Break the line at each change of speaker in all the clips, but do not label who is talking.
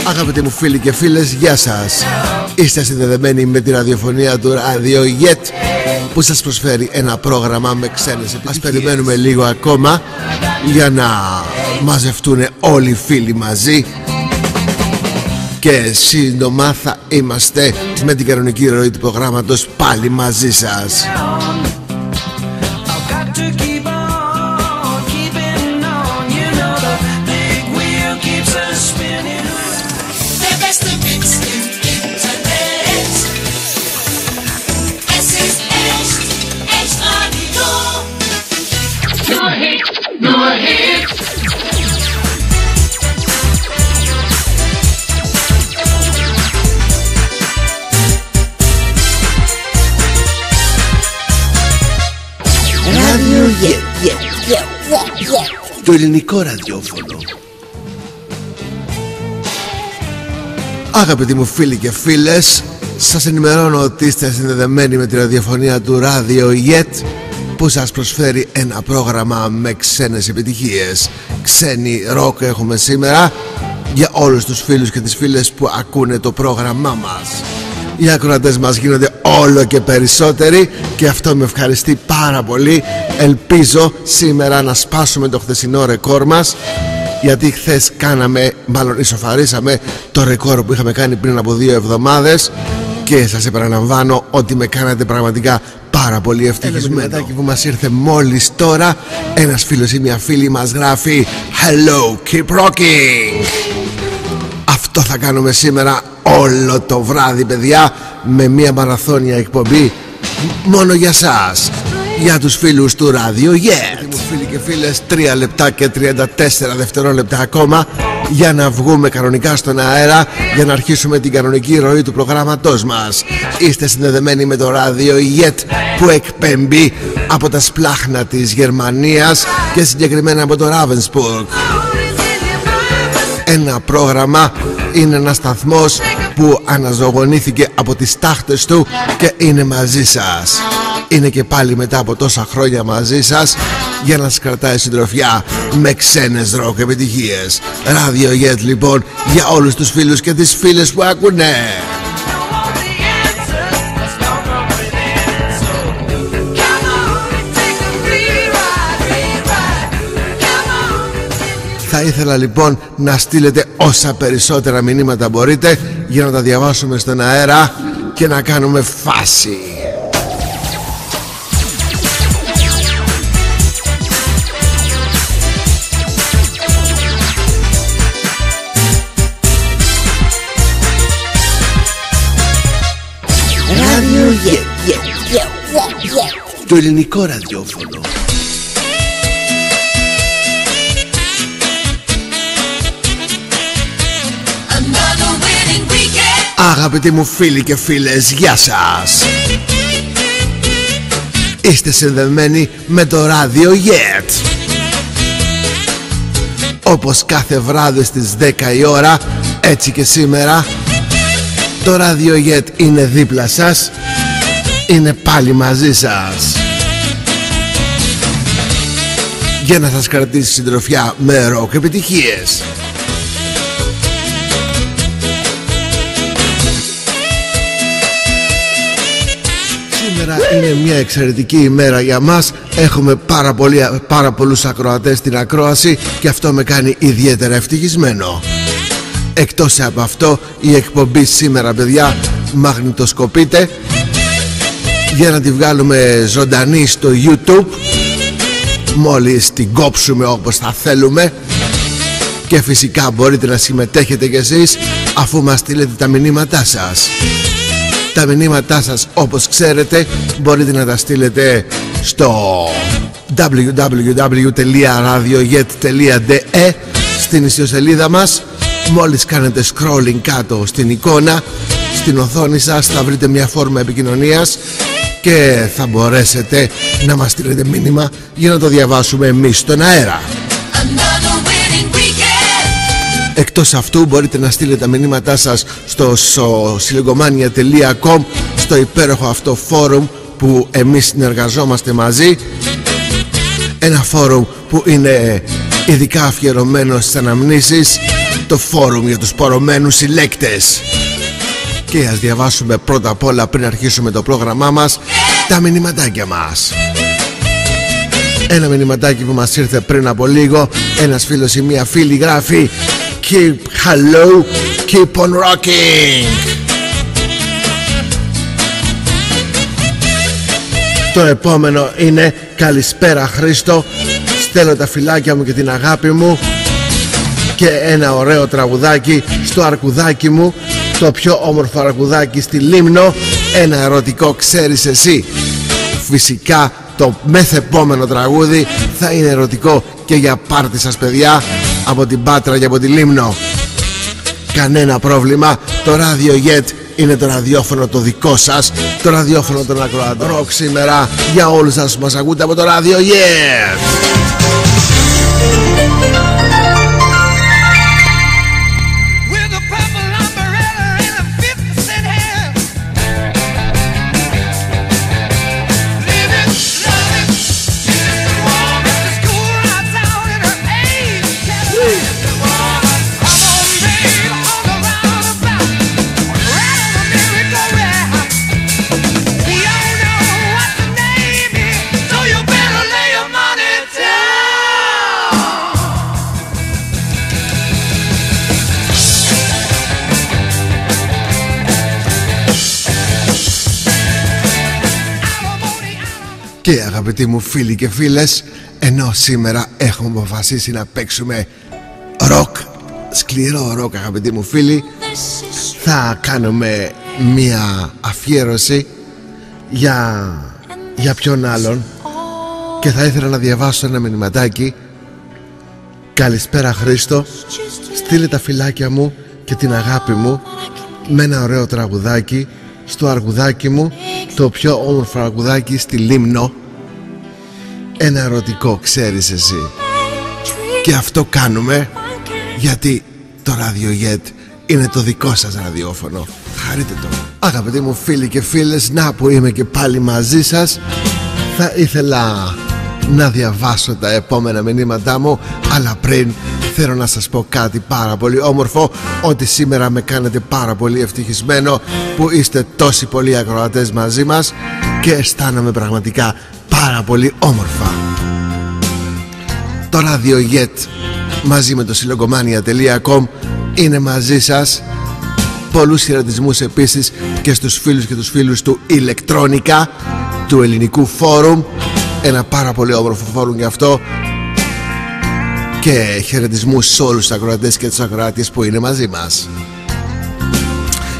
Αγαπητοί μου φίλοι και φίλες, γεια σας. Είστε συνδεδεμένοι με τη ραδιοφωνία του Radio Jet, που σας προσφέρει ένα πρόγραμμα με ξένες επιτυχίες. Ας περιμένουμε λίγο ακόμα για να μαζευτούν όλοι οι φίλοι μαζί και σύντομα θα είμαστε με την κανονική ροή του προγράμματος πάλι μαζί σας. Το ελληνικό ραδιόφωνο. Αγαπητοί μου φίλοι και φίλες, σας ενημερώνω ότι είστε συνδεδεμένοι με τη ραδιοφωνία του Radio Jet, που σας προσφέρει ένα πρόγραμμα με ξένες επιτυχίες. Ξένη ροκ έχουμε σήμερα για όλους τους φίλους και τις φίλες που ακούνε το πρόγραμμά μας. Οι ακροατές μας γίνονται όλο και περισσότεροι και αυτό με ευχαριστεί πάρα πολύ. Ελπίζω σήμερα να σπάσουμε το χθεσινό ρεκόρ μας, γιατί χθες ισοφαρίσαμε το ρεκόρ που είχαμε κάνει πριν από 2 εβδομάδες και σας επαναλαμβάνω ότι με κάνατε πραγματικά πάρα πολύ ευτυχισμένο. Ένα μηνύματάκι που μας ήρθε μόλις τώρα, ένας φίλος ή μια φίλη μας γράφει Hello, keep rocking. Αυτό θα κάνουμε σήμερα όλο το βράδυ, παιδιά, με μια μαραθώνια εκπομπή μόνο για σας, για τους φίλους του Radio Jet. Μου φίλοι και φίλες, 3 λεπτά και 34 δευτερόλεπτα ακόμα για να βγούμε κανονικά στον αέρα, για να αρχίσουμε την κανονική ροή του προγράμματός μας. Είστε συνδεδεμένοι με το Radio Jet, που εκπέμπει από τα σπλάχνα της Γερμανίας και συγκεκριμένα από το Ravensburg. Ένα πρόγραμμα, είναι ένας σταθμός που αναζωογονήθηκε από τις τάχτες του και είναι μαζί σας. Είναι και πάλι μετά από τόσα χρόνια μαζί σας για να σας κρατάει συντροφιά με ξένες ροκ επιτυχίες. Radio Jet λοιπόν, για όλους τους φίλους και τις φίλες που ακούνε. Θα ήθελα λοιπόν να στείλετε όσα περισσότερα μηνύματα μπορείτε για να τα διαβάσουμε στον αέρα και να κάνουμε φάση. Το ελληνικό ραδιόφωνο. Αγαπητοί μου φίλοι και φίλες, γεια σας. Είστε συνδεδεμένοι με το Radio Jet. Όπως κάθε βράδυ στις 10 η ώρα, έτσι και σήμερα το Radio Jet είναι δίπλα σας, είναι πάλι μαζί σας για να σας κρατήσει συντροφιά με ροκ επιτυχίες. Σήμερα είναι μια εξαιρετική ημέρα για μας. Έχουμε πάρα πολλούς ακροατές στην ακρόαση και αυτό με κάνει ιδιαίτερα ευτυχισμένο. Εκτός από αυτό, η εκπομπή σήμερα, παιδιά, μαγνητοσκοπείται για να τη βγάλουμε ζωντανή στο YouTube, μόλις την κόψουμε όπως θα θέλουμε. Και φυσικά μπορείτε να συμμετέχετε κι εσείς αφού μας στείλετε τα μηνύματά σας. Τα μηνύματά σας, όπως ξέρετε, μπορείτε να τα στείλετε στο www.radiojet.de, στην ιστοσελίδα μας. Μόλις κάνετε scrolling κάτω στην εικόνα, στην οθόνη σας θα βρείτε μια φόρμα επικοινωνίας και θα μπορέσετε να μας στείλετε μήνυμα για να το διαβάσουμε εμείς στον αέρα. Εκτός αυτού μπορείτε να στείλετε τα μηνύματά σας στο silogomania.com, στο υπέροχο αυτό φόρουμ που εμείς συνεργαζόμαστε μαζί. Ένα φόρουμ που είναι ειδικά αφιερωμένο στις αναμνήσεις το φόρουμ για τους πορωμένους συλλέκτες. Και ας διαβάσουμε πρώτα απ' όλα, πριν αρχίσουμε το πρόγραμμά μας, τα μηνυματάκια μας. Ένα μηνυματάκι που μας ήρθε πριν από λίγο. Ένας φίλος ή μία φίλη γράφει: Keep hello, keep on rocking. Το επόμενο είναι: καλησπέρα Χρήστο, στέλνω τα φιλάκια μου και την αγάπη μου και ένα ωραίο τραγουδάκι στο αρκουδάκι μου, το πιο όμορφο αρκουδάκι στη Λίμνο, ένα ερωτικό ξέρεις εσύ. Φυσικά το μεθεπόμενο τραγούδι θα είναι ερωτικό και για πάρτι σας παιδιά, από την Πάτρα και από τη Λίμνο. Κανένα πρόβλημα, το Radio Jet είναι το ραδιόφωνο το δικό σας, το ραδιόφωνο των ακροατών. Ροκ σήμερα για όλους σας που μας ακούτε από το Radio Jet. Και αγαπητοί μου φίλοι και φίλες, ενώ σήμερα έχουμε αποφασίσει να παίξουμε ροκ, σκληρό ροκ αγαπητοί μου φίλοι, θα κάνουμε μία αφιέρωση για ποιον άλλον. Και θα ήθελα να διαβάσω ένα μηνυματάκι. Καλησπέρα Χρήστο, στείλε τα φιλάκια μου και την αγάπη μου με ένα ωραίο τραγουδάκι στο αργουδάκι μου, το πιο όμορφο αργουδάκι στη Λίμνο, ένα ερωτικό ξέρεις εσύ. Και αυτό κάνουμε γιατί το Radio Jet είναι το δικό σας ραδιόφωνο. Χαρείτε το. Αγαπητοί μου φίλοι και φίλες, να που είμαι και πάλι μαζί σας. Θα ήθελα να διαβάσω τα επόμενα μηνύματά μου, αλλά πριν θέλω να σας πω κάτι πάρα πολύ όμορφο, ότι σήμερα με κάνετε πάρα πολύ ευτυχισμένο που είστε τόσοι πολλοί ακροατές μαζί μας και αισθάνομαι πραγματικά πάρα πολύ όμορφα. Το Radio Jet μαζί με το Silogomania.com είναι μαζί σας. Πολλούς χαιρετισμούς επίσης και στους φίλους και τους φίλους του Ηλεκτρόνικα, του ελληνικού φόρουμ, ένα πάρα πολύ όμορφο φόρουμ γι' αυτό. Και χαιρετισμούς σε όλους τους ακροατές και τους ακροάτες που είναι μαζί μας.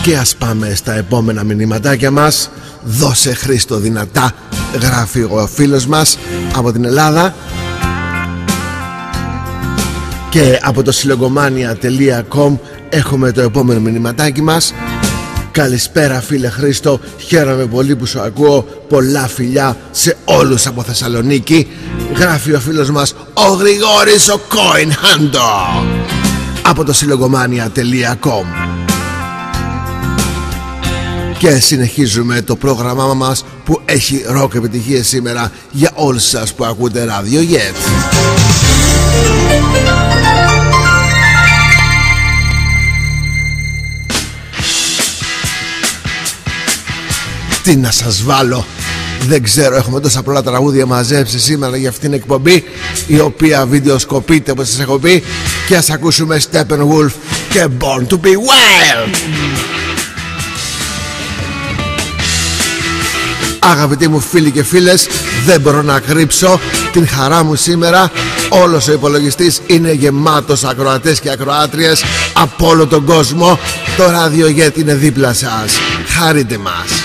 Και ας πάμε στα επόμενα μηνυματάκια μας. Δώσε Χρήστο δυνατά, γράφει ο φίλος μας από την Ελλάδα. Και από το Silogomania.com έχουμε το επόμενο μηνυματάκι μας. Καλησπέρα φίλε Χρήστο, χαίρομαι πολύ που σου ακούω, πολλά φιλιά σε όλους από Θεσσαλονίκη. Γράφει ο φίλος μας ο Γρηγόρης ο Coin Hando από το Silogomania.com. Και συνεχίζουμε το πρόγραμμά μας που έχει ροκ επιτυχίες σήμερα για όλους σας που ακούτε Radio Jet. Τι να σας βάλω, δεν ξέρω, έχουμε τόσα πολλά τραγούδια μαζέψει σήμερα για αυτήν την εκπομπή, η οποία βιντεοσκοπείται όπως σας έχω πει. Και ας ακούσουμε Steppenwolf και Born to be Wild. Αγαπητοί μου φίλοι και φίλες, δεν μπορώ να κρύψω την χαρά μου σήμερα. Όλος ο υπολογιστής είναι γεμάτος ακροατές και ακροάτριες από όλο τον κόσμο. Το Radio Jet είναι δίπλα σας. Χαρείτε μας.